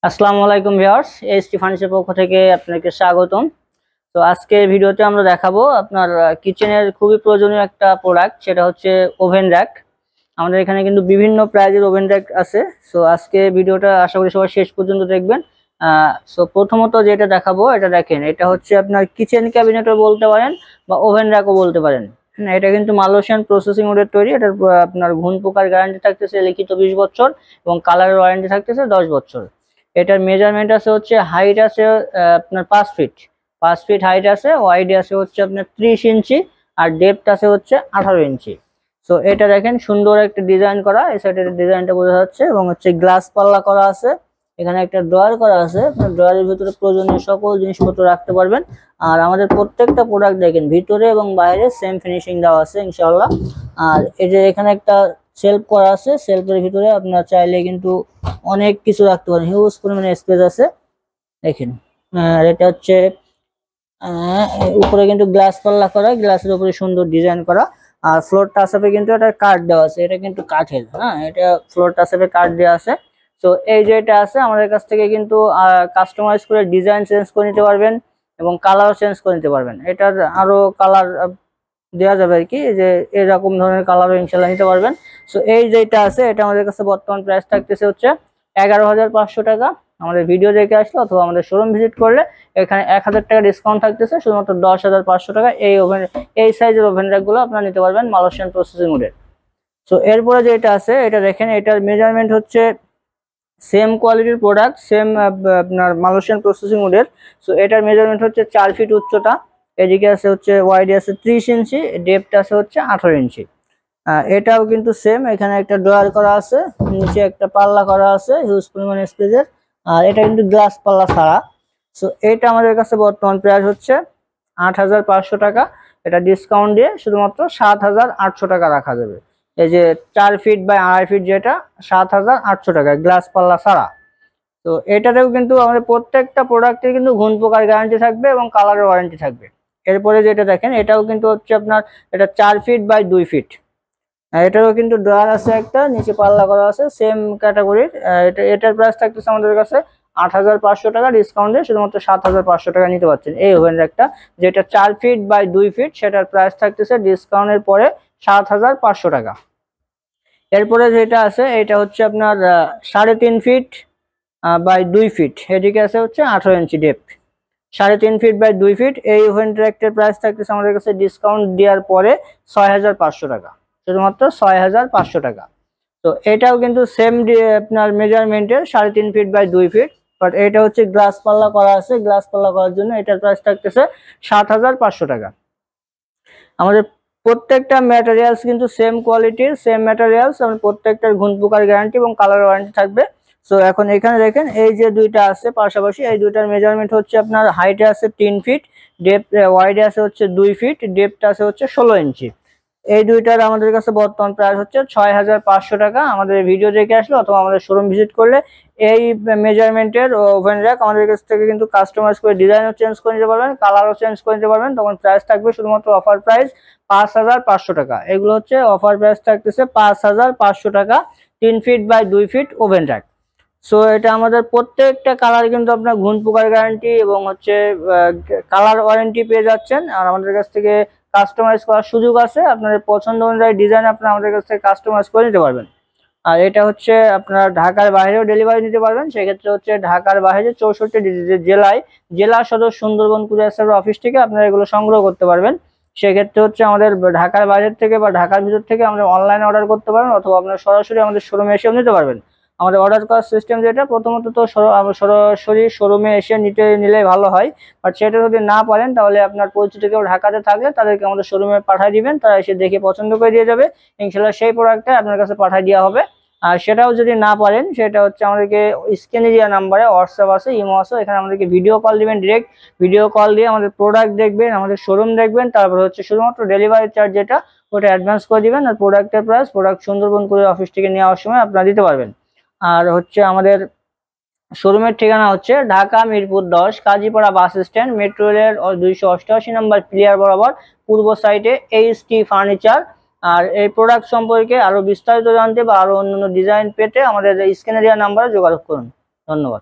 আসসালামু আলাইকুম viewers, ST furniture পক্ষ থেকে আপনাকে স্বাগতম। তো আজকে ভিডিওতে আমরা দেখাবো আপনার কিচেনের খুবই প্রয়োজনীয় একটা প্রোডাক্ট, সেটা হচ্ছে ওভেন র্যাক। আমাদের এখানে কিন্তু বিভিন্ন প্রাইজের ওভেন র্যাক আছে। সো আজকে ভিডিওটা আশা করি সবাই শেষ পর্যন্ত দেখবেন। সো প্রথমত যেটা দেখাবো, এটা দেখেন, এটা হচ্ছে আপনার কিচেন ক্যাবিনেটও বলতে পারেন বা ওভেন র্যাকও বলতে পারেন। এটা কিন্তু মালয়েশিয়ান প্রসেসিং উডের তৈরি। এটার আপনার ঘুণ পোকার গ্যারান্টি থাকতেছে লিখিত 20 বছর এবং কালারের ওয়ারেন্টি থাকতেছে 10 বছর। এটার মেজারমেন্ট আছে হচ্ছে, হাইট আছে আপনার 5 ফিট হাইট আছে, ওয়াইড আছে হচ্ছে আপনার 30 ইঞ্চি, আর ডেপথ আছে হচ্ছে 18 ইঞ্চি। সো এটা দেখেন সুন্দর একটা ডিজাইন করা, এই সাইডের ডিজাইনটা বোঝা যাচ্ছে, এবং হচ্ছে গ্লাস পাল্লা করা আছে। এখানে একটা ড্রয়ার করা আছে, ড্রয়ারের ভিতরে প্রয়োজনীয় সকল জিনিসপত্র রাখতে পারবেন। আর আমাদের প্রত্যেকটা প্রোডাক্ট দেখেন ভিতরে এবং বাইরে সেম ফিনিশিং দেওয়া আছে ইনশাআল্লাহ। আর এই যে এখানে একটা সেলফ করা আছে, সেলফের ভিতরে আপনার চাইলে কিন্তু অনেক কিছু রাখতে পারেন, হিউজ পরিমাণে স্পেস আছে দেখেন। আর এটা হচ্ছে উপরে কিন্তু গ্লাস পাল্লা করা, গ্লাসের উপরে সুন্দর ডিজাইন করা। আর ফ্লোর টাচআপে কিন্তু এটা কাঠ দেওয়া আছে, এটা কিন্তু কাঠের, এটা ফ্লোর টাচআপে কাঠ দেওয়া আছে। তো এই যে এটা আছে আমাদের কাছ থেকে কিন্তু কাস্টমাইজ করে ডিজাইন চেঞ্জ করে নিতে পারবেন এবং কালারও চেঞ্জ করে নিতে পারবেন। এটার আরো কালার দেওয়া যাবে আর কি, যে এরকম ধরনের কালারও ইনশাল্লাহ নিতে পারবেন। সো এই যেটা আছে এটা আমাদের কাছে বর্তমান প্রাইস থাকতেছে হচ্ছে 11,500 টাকা। আমাদের ভিডিও দেখে আসলে অথবা আমাদের শোরুম ভিজিট করলে এখানে 1000 টাকা ডিসকাউন্ট থাকতেছে, শুধুমাত্র 10,500 টাকা এই সাইজের ওভেন র্যাকগুলো আপনারা নিতে পারবেন মালয়েশিয়ান প্রসেসিং উডের। সো এরপরে যেটা আছে এটা দেখেন, এটার মেজারমেন্ট হচ্ছে সেম কোয়ালিটির প্রোডাক্ট, সেম আপনার মালয়েশিয়ান প্রসেসিং উডের। সো এটার মেজারমেন্ট হচ্ছে 4 ফিট উচ্চতা, এদিকে আছে হচ্ছে ওয়াইড আছে 30 ইঞ্চি, ডেপথ আছে হচ্ছে 18 ইঞ্চি। এটাও কিন্তু সেম, এখানে একটা ড্রয়ার করা আছে, নিচে একটা পাল্লা করা আছে হিউজ পরিমাণ স্পেসের। আর এটা কিন্তু গ্লাস পাল্লা ছাড়া। সো এটা আমাদের কাছে বর্তমান প্রাইস হচ্ছে 8,500 টাকা। এটা ডিসকাউন্ট দিয়ে শুধুমাত্র 7,800 টাকা রাখা যাবে। এই যে 4 ফিট বাই 2.5 ফিট, যেটা 7,800 টাকা গ্লাস পাল্লা ছাড়া। তো এটাতেও কিন্তু আমাদের প্রত্যেকটা প্রোডাক্টের কিন্তু ঘুণ পোকার গ্যারান্টি থাকবে এবং কালারের ওয়ারেন্টি থাকবে। এরপরে যেটা দেখেন, এটাও কিন্তু হচ্ছে আপনার, এটা 4 ফিট বাই 2 ফিট। এটারও কিন্তু ড্রয়ার আছে, একটা নিচে পাল্লা করা আছে, সেম ক্যাটাগরির। এটার প্রাইস থাকতেছে আমাদের কাছে 8,500 টাকা, ডিসকাউন্ট দিয়ে শুধুমাত্র 7,500 টাকা নিতে পারছেন এই ওভেন র্যাকটা। যেটা 4 ফিট বাই 2 ফিট, সেটার প্রাইস থাকতেছে ডিসকাউন্টের পরে 7,500 টাকা। এরপরে যেটা আছে এটা হচ্ছে আপনার 3.5 ফিট বাই 2 ফিট, এদিকে আছে হচ্ছে 18 ইঞ্চি ডেপথ। 3.5 ফিট বাই 2 ফিট এই ওভেন র্যাকটার প্রাইস থাকতেছে আমাদের কাছে ডিসকাউন্ট দেওয়ার পরে 6,500 টাকা, শুধুমাত্র 6,500 টাকা। তো এটাও কিন্তু সেম আপনার মেজারমেন্টের 3.5 ফিট বাই 2 ফিট, বাট এটা হচ্ছে গ্লাস পাল্লা করা আছে। গ্লাস পাল্লা করার জন্য এটার প্রাইস থাকতেছে 7,500 টাকা। আমাদের প্রত্যেকটা ম্যাটেরিয়ালস কিন্তু সেম কোয়ালিটির, সেম ম্যাটেরিয়ালস, আমাদের প্রত্যেকটার ঘুণ পোকার গ্যারান্টি এবং কালার ওয়ারেন্টি থাকবে। সো এখন এখানে দেখেন এই যে দুইটা আছে পাশাপাশি, এই দুইটার মেজারমেন্ট হচ্ছে আপনার হাইটে আছে 3 ফিট, ডেপথ ওয়াইডে আছে হচ্ছে 2 ফিট, ডেপথ আছে হচ্ছে 16 ইঞ্চি। এই দুইটার আমাদের কাছে বর্তমান প্রাইস হচ্ছে 6,500 টাকা। আমাদের ভিডিও দেখে আসলে অথবা আমাদের শোরুম ভিজিট করলে এই মেজারমেন্টের ওভেন র্যাক আমাদের কাছ থেকে কিন্তু কাস্টমাইজ করে ডিজাইনও চেঞ্জ করে নিতে পারবেন, কালারও চেঞ্জ করে নিতে পারবেন। তখন প্রাইস থাকবে শুধুমাত্র অফার প্রাইস 5,500 টাকা। এগুলো হচ্ছে অফার প্রাইস থাকতেছে 5,500 টাকা, 3 feet by 2 feet oven rack. So এটা আমাদের প্রত্যেকটা কালার কিন্তু আপনার ঘুণ পোকার গ্যারান্টি এবং হচ্ছে কালার ওয়ারেন্টি পেয়ে যাচ্ছেন। আর আমাদের কাছ থেকে কাস্টমাইজ করার সুযোগ আছে, আপনাদের পছন্দ অনুযায়ী ডিজাইন আপনারা আমাদের কাছ থেকে কাস্টমাইজ করে নিতে পারবেন। আর এটা হচ্ছে আপনার ঢাকার বাইরেও ডেলিভারি নিতে পারবেন। সেক্ষেত্রে হচ্ছে ঢাকার বাইরে 64টি জেলায় জেলা সদর সুন্দরবন কুরিয়ার সার্ভিস অফিস থেকে আপনারা এগুলো সংগ্রহ করতে পারবেন। সেক্ষেত্রে হচ্ছে আমাদের ঢাকার বাইরের থেকে বা ঢাকার ভিতর থেকে আমাদের অনলাইনে অর্ডার করতে পারেন, অথবা আপনারা সরাসরি আমাদের শোরুমে এসেও নিতে পারবেন। আমাদের অর্ডার করার সিস্টেম যেটা, প্রথমত তো সরাসরি শোরুমে এসে নিলে ভালো হয়। বাট সেটা যদি না পারেন তাহলে আপনার পরিচিত কেউ ঢাকাতে থাকলে তাদেরকে আমাদের শোরুমে পাঠিয়ে দিবেন, তারা এসে দেখে পছন্দ করে দিয়ে যাবে। ইনশাল্লাহ সেই প্রোডাক্টটা আপনার কাছে পাঠিয়ে দেওয়া হবে। আর সেটাও যদি না পারেন, সেটা হচ্ছে আমাদেরকে স্ক্রিনে দেওয়া নাম্বারে হোয়াটসঅ্যাপ আছে, ইমো আছে, এখানে আমাদেরকে ভিডিও কল দিবেন, ডিরেক্ট ভিডিও কল দিয়ে আমাদের প্রোডাক্ট দেখবেন, আমাদের শোরুম দেখবেন। তারপর হচ্ছে শুধুমাত্র ডেলিভারি চার্জ যেটা, ওটা অ্যাডভান্স করে দিবেন। আর প্রোডাক্টের price product Sundarban courier office থেকে নেওয়ার সময় আপনারা দিতে পারবেন। আর হচ্ছে আমাদের শোরুমের ঠিকানা হচ্ছে Dhaka Mirpur 10 Kazipara bus stand, metro rail 288 নম্বর প্লেয়ার বরাবর পূর্ব সাইডে এসটি ফার্নিচার। আর এই প্রোডাক্ট সম্পর্কে আরো বিস্তারিত জানতে বা আরো অন্যান্য ডিজাইন পেতে আমাদের স্ক্রিনে দেওয়া নাম্বারে যোগাযোগ করুন। ধন্যবাদ।